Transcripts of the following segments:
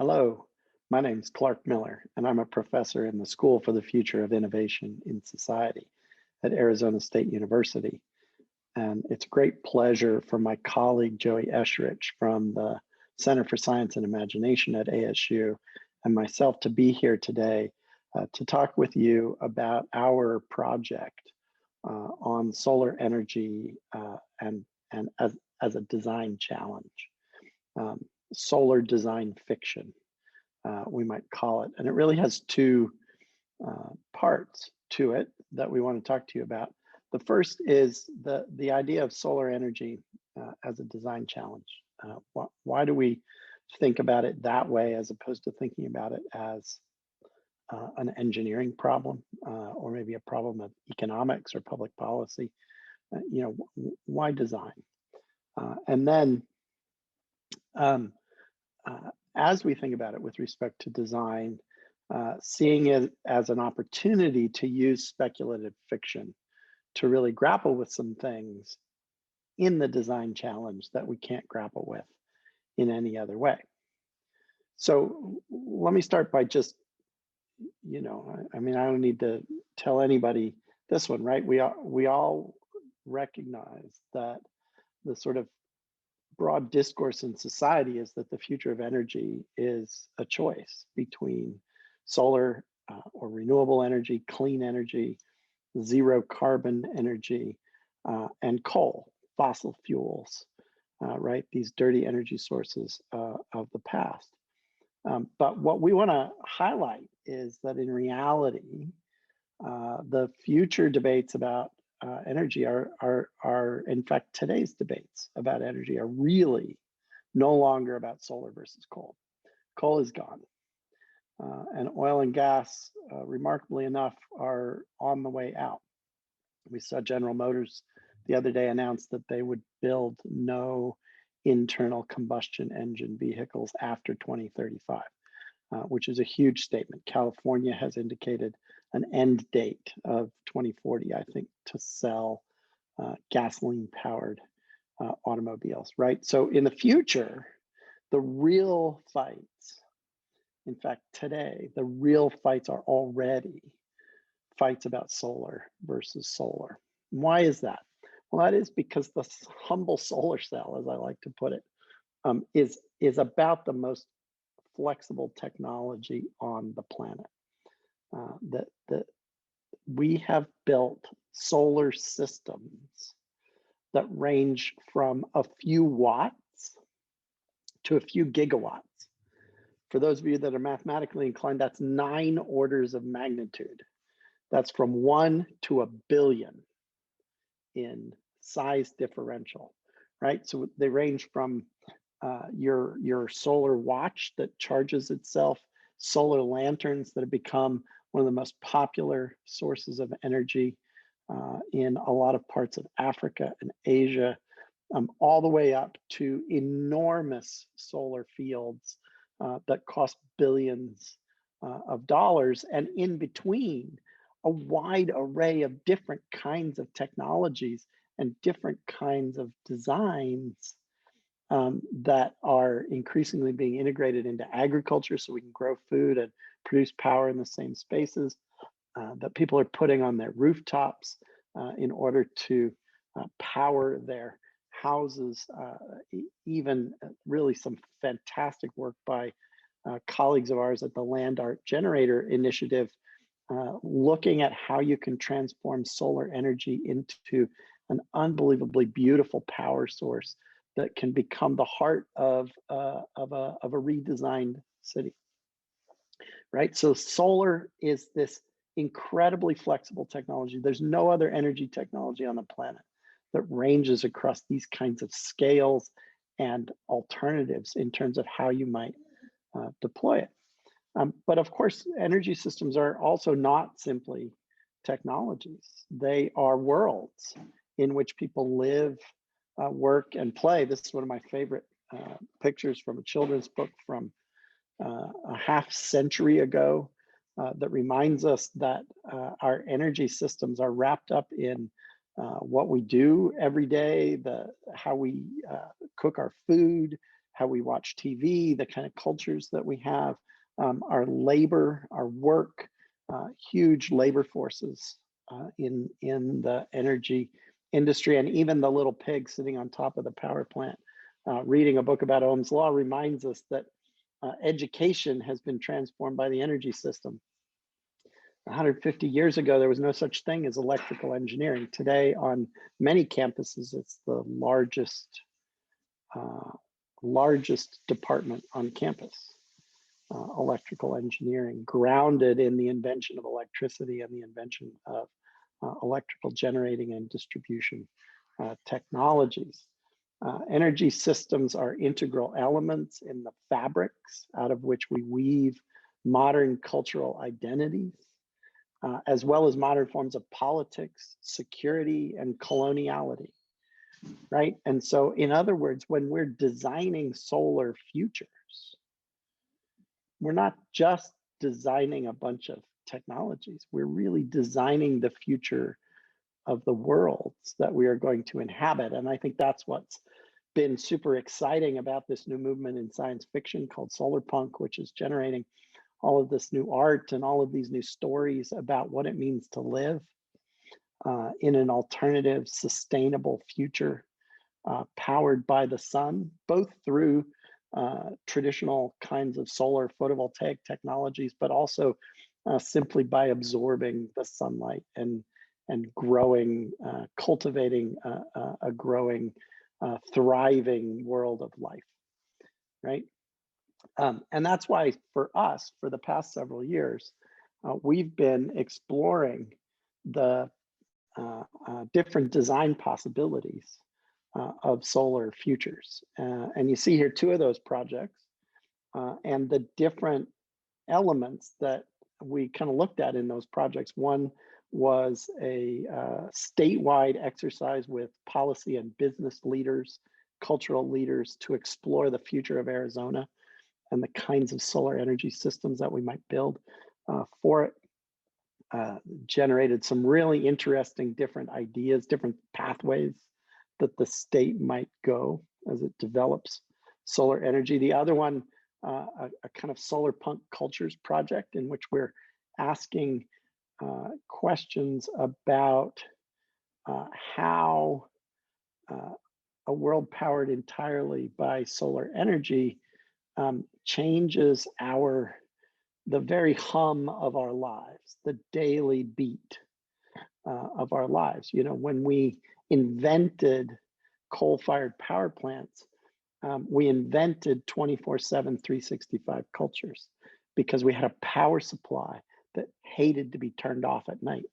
Hello, my name is Clark Miller, and I'm a professor in the School for the Future of Innovation in Society at Arizona State University. And it's a great pleasure for my colleague Joey Escherich from the Center for Science and Imagination at ASU and myself to be here today to talk with you about our project on solar energy and as a design challenge. Um, Solar design fiction, we might call it. And it really has two parts to it that we want to talk to you about. The first is the idea of solar energy as a design challenge. Why do we think about it that way as opposed to thinking about it as an engineering problem or maybe a problem of economics or public policy? Why design? And then um, as we think about it with respect to design, seeing it as an opportunity to use speculative fiction to really grapple with some things in the design challenge that we can't grapple with in any other way. So let me start by just, I mean, I don't need to tell anybody this one, right? We all recognize that the sort of broad discourse in society is that the future of energy is a choice between solar or renewable energy, clean energy, zero carbon energy, and coal, fossil fuels, right? These dirty energy sources of the past. But what we want to highlight is that in reality, the future debates about energy are in fact today's debates about energy are really no longer about solar versus coal. Coal is gone, and oil and gas, remarkably enough, are on the way out. We saw General Motors the other day announce that they would build no internal combustion engine vehicles after 2035. Which is a huge statement. California has indicated an end date of 2040, I think, to sell gasoline-powered automobiles, right? So in the future, the real fights, in fact, today, the real fights are already fights about solar versus solar. Why is that? Well, that is because the humble solar cell, as I like to put it, is about the most flexible technology on the planet. That we have built solar systems that range from a few watts to a few gigawatts. For those of you that are mathematically inclined, that's 9 orders of magnitude. That's from 1 to a billion in size differential, right? So they range from your solar watch that charges itself, solar lanterns that have become one of the most popular sources of energy in a lot of parts of Africa and Asia, all the way up to enormous solar fields that cost billions of dollars, and in between, a wide array of different kinds of technologies and different kinds of designs that are increasingly being integrated into agriculture so we can grow food and produce power in the same spaces, that people are putting on their rooftops in order to power their houses, even really some fantastic work by colleagues of ours at the Land Art Generator Initiative, looking at how you can transform solar energy into an unbelievably beautiful power source that can become the heart of a redesigned city, right? So solar is this incredibly flexible technology. There's no other energy technology on the planet that ranges across these kinds of scales and alternatives in terms of how you might deploy it. But of course, energy systems are also not simply technologies. They are worlds in which people live, work, and play. This is one of my favorite pictures from a children's book from a half century ago that reminds us that our energy systems are wrapped up in what we do every day, how we cook our food, how we watch TV, the kind of cultures that we have, our labor, our work, huge labor forces in the energy industry, and even the little pig sitting on top of the power plant. Reading a book about Ohm's law reminds us that education has been transformed by the energy system. 150 years ago, there was no such thing as electrical engineering. Today, on many campuses, it's the largest department on campus. Electrical engineering, grounded in the invention of electricity and the invention of electrical generating and distribution technologies. Energy systems are integral elements in the fabrics out of which we weave modern cultural identities, as well as modern forms of politics, security, and coloniality, right? And so, in other words, when we're designing solar futures, we're not just designing a bunch of technologies, we're really designing the future of the worlds that we are going to inhabit. And I think that's what's been super exciting about this new movement in science fiction called solar punk, which is generating all of this new art and all of these new stories about what it means to live in an alternative, sustainable future powered by the sun, both through traditional kinds of solar photovoltaic technologies, but also simply by absorbing the sunlight and growing, cultivating a growing, thriving world of life, right? And that's why for us, for the past several years, we've been exploring the different design possibilities of solar futures. And you see here two of those projects and the different elements that we kind of looked at in those projects. One was a statewide exercise with policy and business leaders, cultural leaders, to explore the future of Arizona and the kinds of solar energy systems that we might build for it. Generated some really interesting different ideas, different pathways that the state might go as it develops solar energy. The other one, a kind of solar punk cultures project in which we're asking questions about how a world powered entirely by solar energy changes the very hum of our lives, the daily beat of our lives. You know, when we invented coal-fired power plants, we invented 24/7, 365 cultures because we had a power supply that hated to be turned off at night.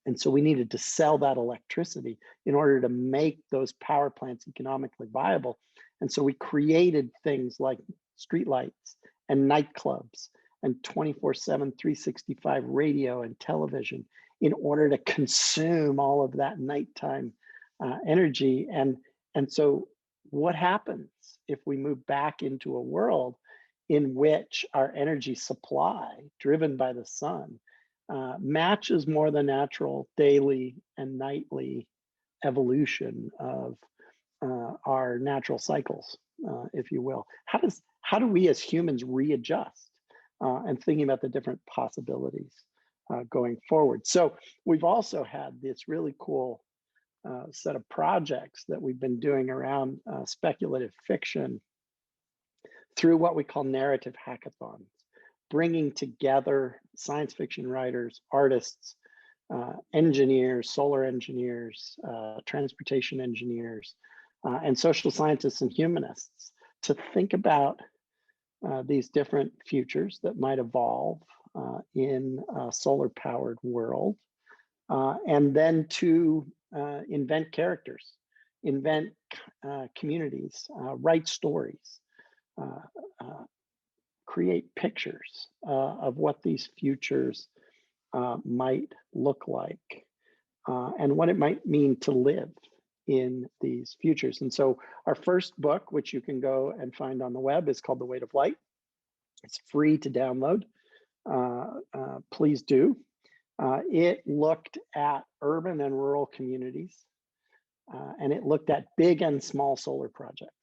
And so we needed to sell that electricity in order to make those power plants economically viable. And so we created things like streetlights and nightclubs and 24/7, 365 radio and television in order to consume all of that nighttime energy. And so what happens if we move back into a world in which our energy supply, driven by the sun, matches more the natural daily and nightly evolution of our natural cycles, if you will? How do we as humans readjust and thinking about the different possibilities going forward? So we've also had this really cool set of projects that we've been doing around speculative fiction through what we call narrative hackathons, bringing together science fiction writers, artists, engineers, solar engineers, transportation engineers, and social scientists and humanists to think about these different futures that might evolve in a solar powered world, and then to invent characters, invent communities, write stories, create pictures of what these futures might look like and what it might mean to live in these futures. And so our first book, which you can go and find on the web, is called The Weight of Light. It's free to download. Please do. It looked at urban and rural communities, and it looked at big and small solar projects.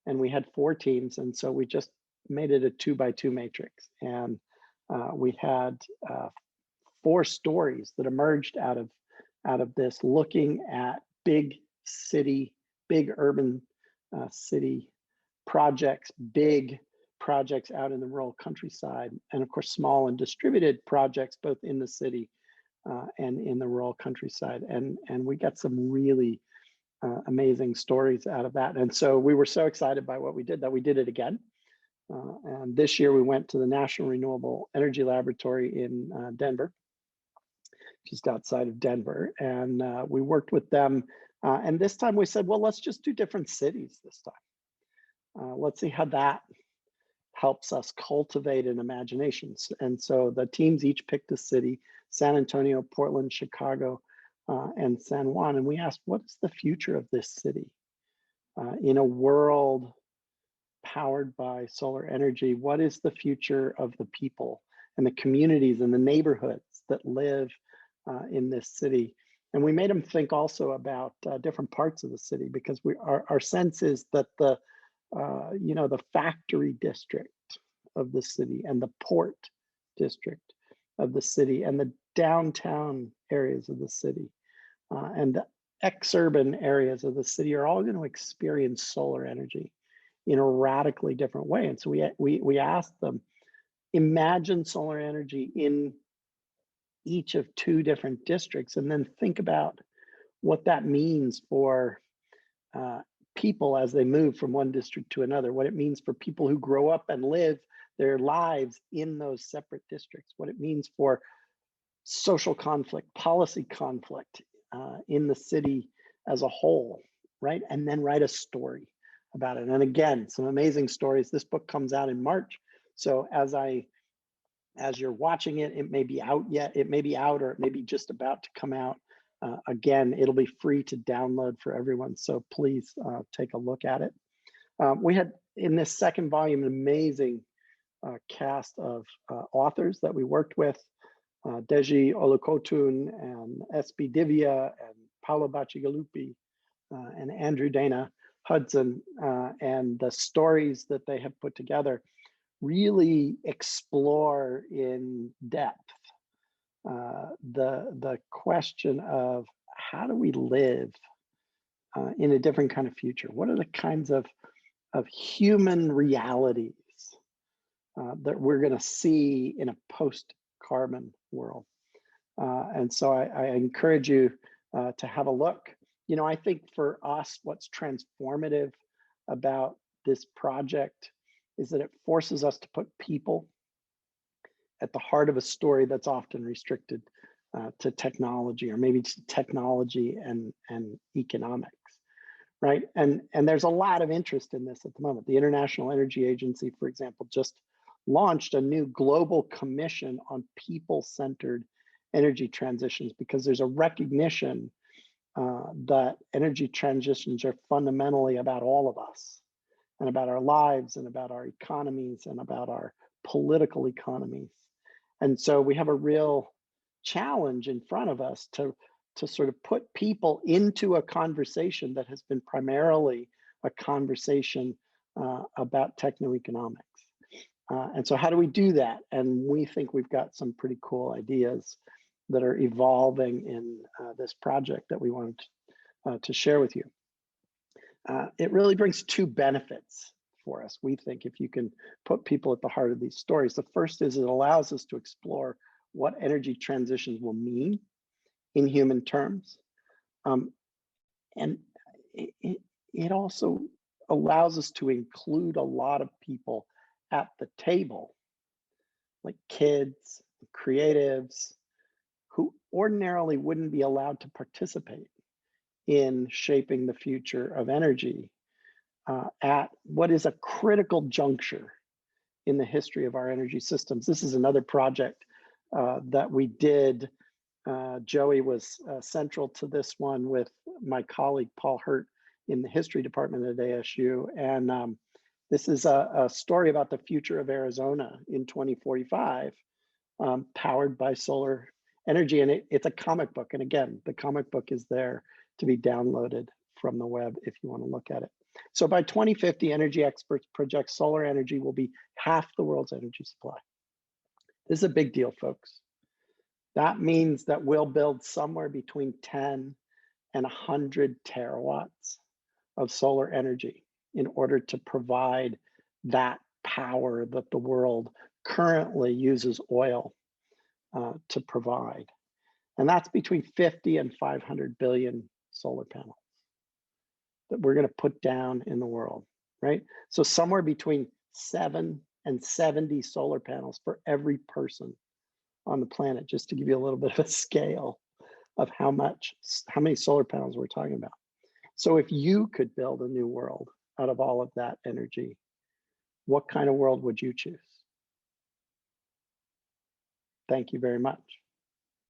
and we had 4 teams, and so we just made it a 2 by 2 matrix, and we had 4 stories that emerged out of this, looking at big urban city projects, big projects out in the rural countryside, and of course small and distributed projects both in the city and in the rural countryside. And we got some really amazing stories out of that. And so we were so excited by what we did that we did it again. And this year we went to the National Renewable Energy Laboratory in Denver, just outside of Denver. And we worked with them. And this time we said, well, let's just do different cities this time. Let's see how that helps us cultivate an imagination. And so the teams each picked a city: San Antonio, Portland, Chicago, and San Juan. And we asked, what is the future of this city? In a world powered by solar energy, what is the future of the people and the communities and the neighborhoods that live in this city? And we made them think also about different parts of the city, because our sense is that the factory district of the city and the port district of the city and the downtown areas of the city and the exurban areas of the city are all going to experience solar energy in a radically different way. And so we asked them, imagine solar energy in each of 2 different districts, and then think about what that means for people as they move from one district to another, what it means for people who grow up and live their lives in those separate districts, what it means for social conflict, policy conflict in the city as a whole, right? And then write a story about it. And again, some amazing stories. This book comes out in March. So as you're watching it, it may be out yet, it may be out, or it may be just about to come out. Again, it'll be free to download for everyone. So please take a look at it. We had in this second volume, an amazing cast of authors that we worked with. Deji Olukotun and S.B. Divya and Paolo Bacigalupi and Andrew Dana Hudson, and the stories that they have put together really explore in depth the question of how do we live in a different kind of future? What are the kinds of human realities that we're going to see in a post-carbon world? And so I encourage you to have a look. I think for us, what's transformative about this project is that it forces us to put people at the heart of a story that's often restricted to technology, or maybe to technology and economics, right? And there's a lot of interest in this at the moment. The International Energy Agency, for example, just launched a new global commission on people-centered energy transitions, because there's a recognition that energy transitions are fundamentally about all of us, and about our lives, and about our economies, and about our political economies. And so we have a real challenge in front of us to sort of put people into a conversation that has been primarily a conversation about techno-economics. And so how do we do that? And we think we've got some pretty cool ideas that are evolving in this project that we wanted to share with you. It really brings 2 benefits for us, we think, if you can put people at the heart of these stories. The first is it allows us to explore what energy transitions will mean in human terms. And it also allows us to include a lot of people at the table, like kids, creatives, who ordinarily wouldn't be allowed to participate in shaping the future of energy at what is a critical juncture in the history of our energy systems. This is another project that we did. Joey was central to this one with my colleague Paul Hurt in the history department at ASU. And this is a story about the future of Arizona in 2045, powered by solar energy. And it's a comic book. And again, the comic book is there to be downloaded from the web if you want to look at it. So by 2050, energy experts project solar energy will be half the world's energy supply. This is a big deal, folks. That means that we'll build somewhere between 10 and 100 terawatts of solar energy in order to provide that power that the world currently uses oil to provide. And that's between 50 and 500 billion solar panels that we're going to put down in the world, right? So somewhere between 7 and 70 solar panels for every person on the planet, just to give you a little bit of a scale of how many solar panels we're talking about. So if you could build a new world out of all of that energy, what kind of world would you choose? Thank you very much.